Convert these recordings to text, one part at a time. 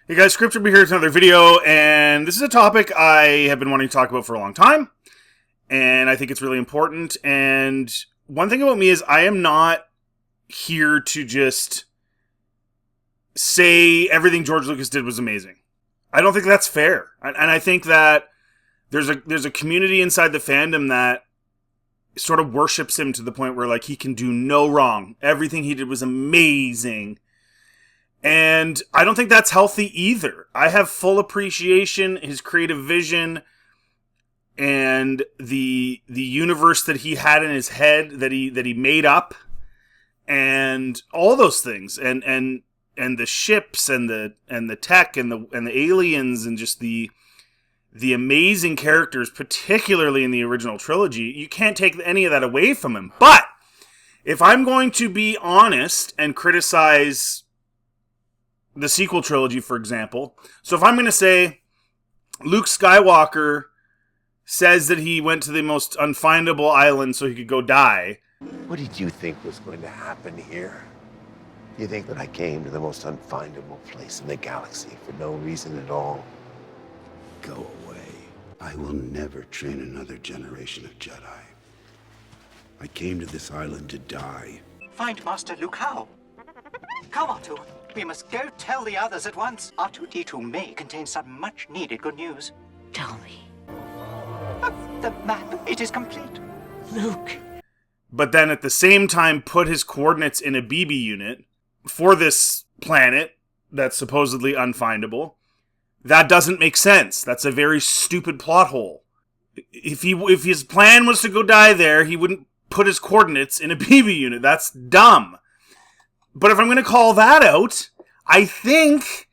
Hey guys, Scripture be here with another video, and this is a topic I have been wanting to talk about for a long time, and I think it's really important. And one thing about me is I am not here to just say everything George Lucas did was amazing. I don't think that's fair, and I think that there's a community inside the fandom that sort of worships him to the point where like he can do no wrong. Everything he did was amazing. And I don't think that's healthy either. I have full appreciation, his creative vision, and the universe that he had in his head that he made up, and all those things, and the ships and the tech and the aliens and just the amazing characters, particularly in the original trilogy. You can't take any of that away from him. But if I'm going to be honest and criticize the sequel trilogy, for example. So if I'm going to say Luke Skywalker says that he went to the most unfindable island so he could go die. What did you think was going to happen here? Do you think that I came to the most unfindable place in the galaxy for no reason at all? Go away. I will never train another generation of Jedi. I came to this island to die. Find Master Luke how? Come, R2. We must go tell the others at once. R2-D2 may contain some much-needed good news. Tell me. The map, it is complete. Luke. But then at the same time put his coordinates in a BB unit for this planet that's supposedly unfindable. That doesn't make sense. That's a very stupid plot hole. If his plan was to go die there, he wouldn't put his coordinates in a BB unit. That's dumb. But if I'm going to call that out, I think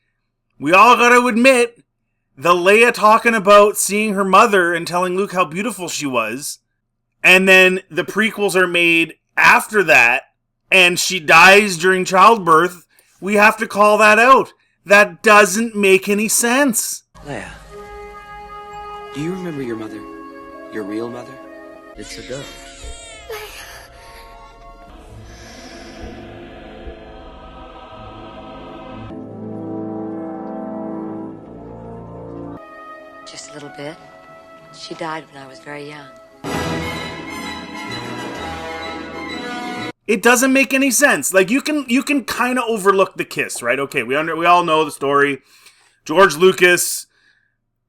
we all got to admit the Leia talking about seeing her mother and telling Luke how beautiful she was, and then the prequels are made after that, and she dies during childbirth, we have to call that out. That doesn't make any sense. Leia, do you remember your mother? Your real mother? It's a go. Just a little bit. She died when I was very young. It doesn't make any sense. Like you can kind of overlook the kiss, right? Okay, we all know the story. George Lucas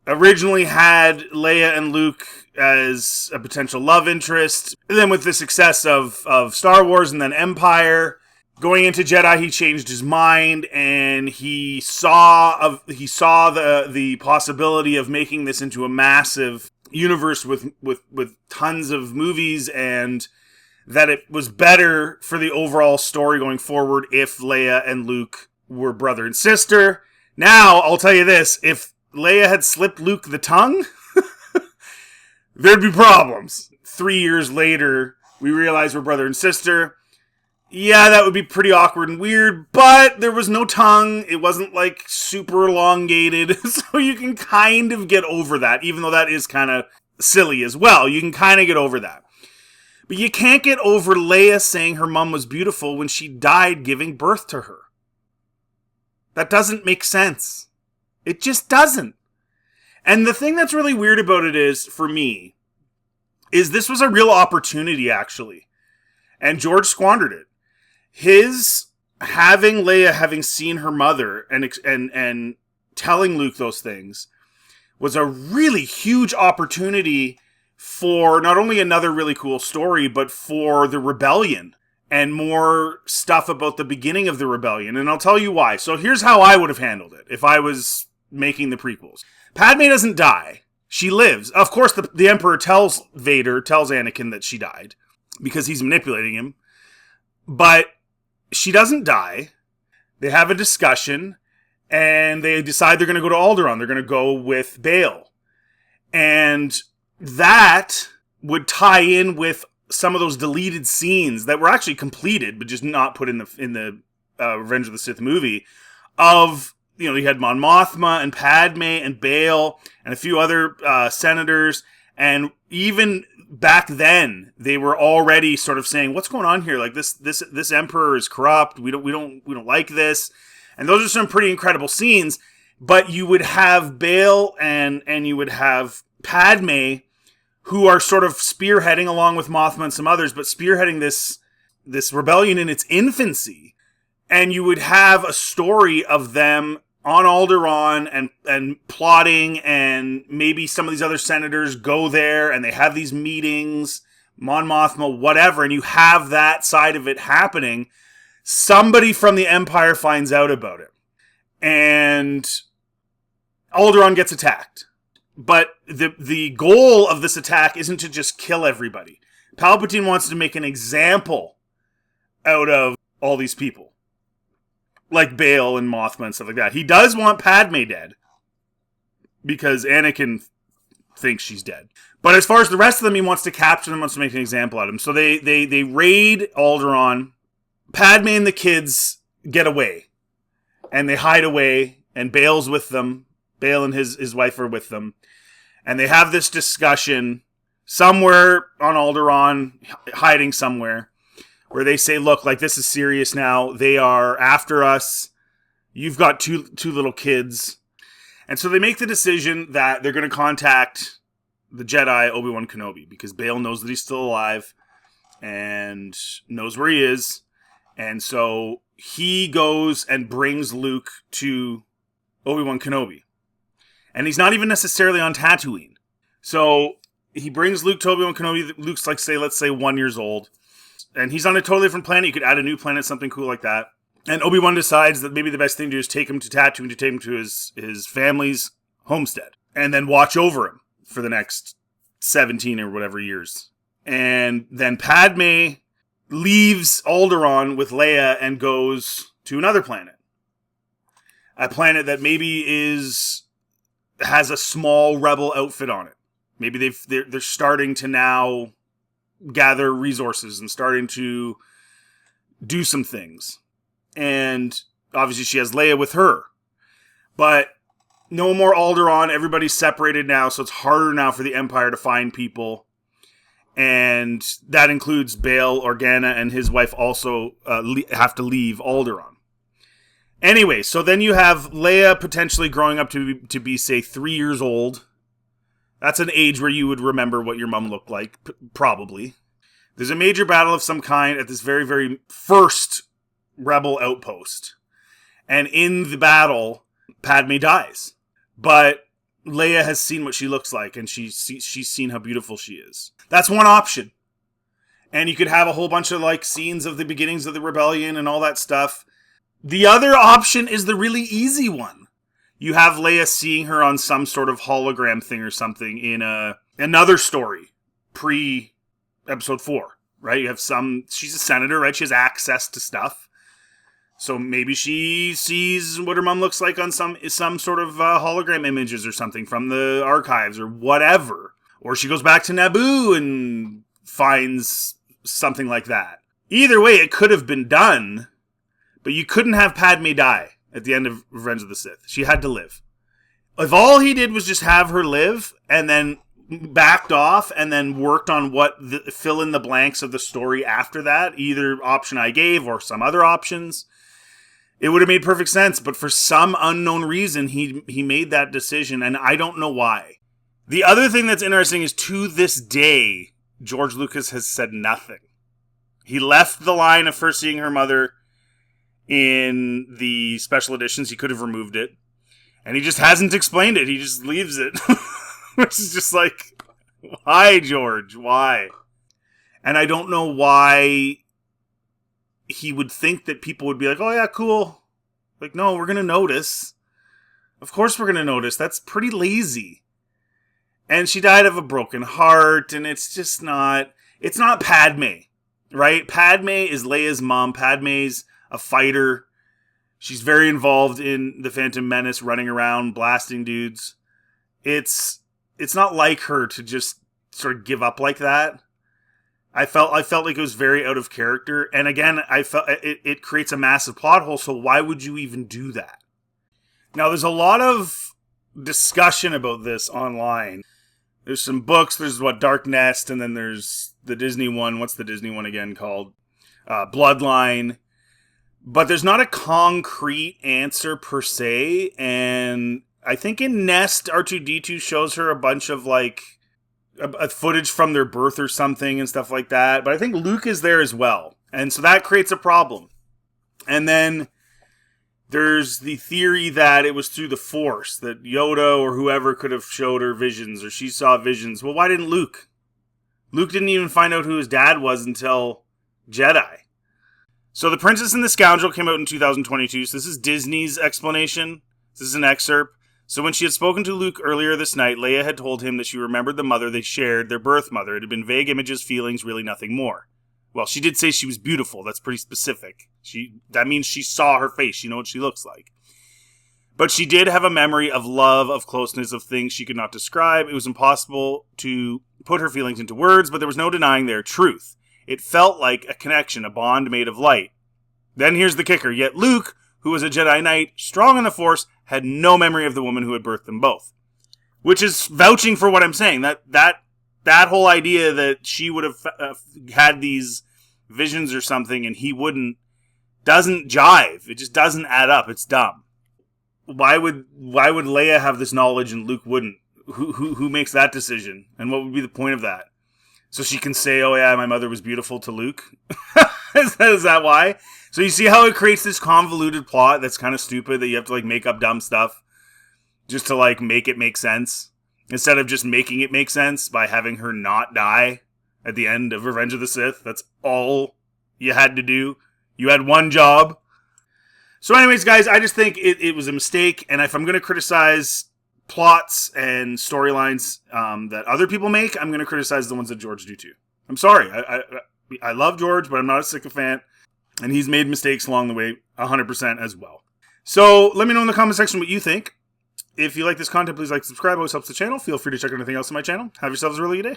originally had Leia and Luke as a potential love interest. And then with the success of Star Wars and then Empire, going into Jedi, he changed his mind, and he saw the possibility of making this into a massive universe with tons of movies, and that it was better for the overall story going forward if Leia and Luke were brother and sister. Now, I'll tell you this, if Leia had slipped Luke the tongue, there'd be problems. 3 years later, we realize we're brother and sister. Yeah, that would be pretty awkward and weird, but there was no tongue. It wasn't, like, super elongated, so you can kind of get over that, even though that is kind of silly as well. You can kind of get over that. But you can't get over Leia saying her mom was beautiful when she died giving birth to her. That doesn't make sense. It just doesn't. And the thing that's really weird about it is, for me, is this was a real opportunity, actually. And George squandered it. His having Leia having seen her mother and telling Luke those things was a really huge opportunity for not only another really cool story, but for the rebellion and more stuff about the beginning of the rebellion. And I'll tell you why. So here's how I would have handled it if I was making the prequels. Padme doesn't die. She lives. Of course, the Emperor tells Anakin that she died because he's manipulating him. But she doesn't die. They have a discussion, and they decide they're going to go to Alderaan. They're going to go with Bail. And that would tie in with some of those deleted scenes that were actually completed, but just not put in the Revenge of the Sith movie of, you know, you had Mon Mothma and Padme and Bail and a few other senators, and even back then they were already sort of saying, what's going on here? Like this emperor is corrupt. We don't like this. And those are some pretty incredible scenes. But you would have Bail and you would have Padme, who are sort of spearheading, along with Mothma and some others, but spearheading this rebellion in its infancy. And you would have a story of them on Alderaan and plotting, and maybe some of these other senators go there and they have these meetings, Mon Mothma, whatever, and you have that side of it happening. Somebody from the Empire finds out about it. And Alderaan gets attacked. But the goal of this attack isn't to just kill everybody. Palpatine wants to make an example out of all these people. Like Bail and Mothma and stuff like that. He does want Padme dead. Because Anakin thinks she's dead. But as far as the rest of them, he wants to capture them, wants to make an example out of them. So they raid Alderaan. Padme and the kids get away. And they hide away. And Bail's with them. Bail and his wife are with them. And they have this discussion somewhere on Alderaan, hiding somewhere, where they say, look, like, this is serious now. They are after us. You've got two little kids. And so they make the decision that they're going to contact the Jedi, Obi-Wan Kenobi, because Bail knows that he's still alive and knows where he is. And so he goes and brings Luke to Obi-Wan Kenobi. And he's not even necessarily on Tatooine. So he brings Luke to Obi-Wan Kenobi. Luke's like, let's say 1 year old. And he's on a totally different planet. You could add a new planet, something cool like that. And Obi-Wan decides that maybe the best thing to do is take him to Tatooine, to take him to his family's homestead. And then watch over him for the next 17 or whatever years. And then Padme leaves Alderaan with Leia and goes to another planet. A planet that maybe has a small rebel outfit on it. Maybe they're starting to now gather resources and starting to do some things. And obviously she has Leia with her. But no more Alderaan. Everybody's separated now, so it's harder now for the Empire to find people. And that includes Bail Organa and his wife also have to leave Alderaan. Anyway, so then you have Leia potentially growing up to be, say, 3 years old. That's an age where you would remember what your mom looked like, probably. There's a major battle of some kind at this very, very first rebel outpost. And in the battle, Padme dies. But Leia has seen what she looks like, and she's seen how beautiful she is. That's one option. And you could have a whole bunch of like scenes of the beginnings of the rebellion and all that stuff. The other option is the really easy one. You have Leia seeing her on some sort of hologram thing or something in another story, pre-episode 4, right? You have she's a senator, right? She has access to stuff. So maybe she sees what her mom looks like on some sort of hologram images or something from the archives or whatever. Or she goes back to Naboo and finds something like that. Either way, it could have been done, but you couldn't have Padme die at the end of Revenge of the Sith. She had to live. If all he did was just have her live and then backed off and then worked on fill in the blanks of the story after that, either option I gave or some other options, it would have made perfect sense. But for some unknown reason, he made that decision, and I don't know why. The other thing that's interesting is, to this day, George Lucas has said nothing. He left the line of first seeing her mother in the special editions. He could have removed it. And he just hasn't explained it. He just leaves it. Which is just like, why, George? Why? And I don't know why he would think that people would be like, oh yeah, cool. Like, no, we're going to notice. Of course we're going to notice. That's pretty lazy. And she died of a broken heart, and it's not Padme, right? Padme is Leia's mom. Padme's a fighter. She's very involved in the Phantom Menace, running around, blasting dudes. It's not like her to just sort of give up like that. I felt like it was very out of character. And again, I felt it creates a massive plot hole, so why would you even do that? Now, there's a lot of discussion about this online. There's some books. There's Dark Nest, and then there's the Disney one. What's the Disney one again called? Bloodline. But there's not a concrete answer per se, and I think in Nest, R2-D2 shows her a bunch of, like, a footage from their birth or something and stuff like that, but I think Luke is there as well, and so that creates a problem. And then there's the theory that it was through the Force, that Yoda or whoever could have showed her visions, or she saw visions. Well, why didn't Luke? Luke didn't even find out who his dad was until Jedi. So The Princess and the Scoundrel came out in 2022, so this is Disney's explanation. This is an excerpt. So when she had spoken to Luke earlier this night, Leia had told him that she remembered the mother they shared, their birth mother. It had been vague images, feelings, really nothing more. Well, she did say she was beautiful. That's pretty specific. That means she saw her face. She knows what she looks like. But she did have a memory of love, of closeness, of things she could not describe. It was impossible to put her feelings into words, but there was no denying their truth. It felt like a connection, a bond made of light. Then here's the kicker. Yet Luke, who was a Jedi Knight, strong in the Force, had no memory of the woman who had birthed them both. Which is vouching for what I'm saying. That whole idea that she would have had these visions or something and he wouldn't, doesn't jive. It just doesn't add up. It's dumb. Why would Leia have this knowledge and Luke wouldn't? Who makes that decision? And what would be the point of that? So she can say, oh yeah, my mother was beautiful to Luke? Is that why? So you see how it creates this convoluted plot that's kind of stupid, that you have to like make up dumb stuff just to like make it make sense, instead of just making it make sense by having her not die at the end of Revenge of the Sith. That's all you had to do. You had one job. So anyways, guys, I just think it was a mistake, and if I'm going to criticize plots and storylines that other people make, I'm going to criticize the ones that George do too. I'm sorry. I love George, but I'm not a sycophant, and he's made mistakes along the way 100% as well. So let me know in the comment section what you think. If you like this content, please like, subscribe. It always helps the channel. Feel free to check out anything else on my channel. Have yourselves a really good day.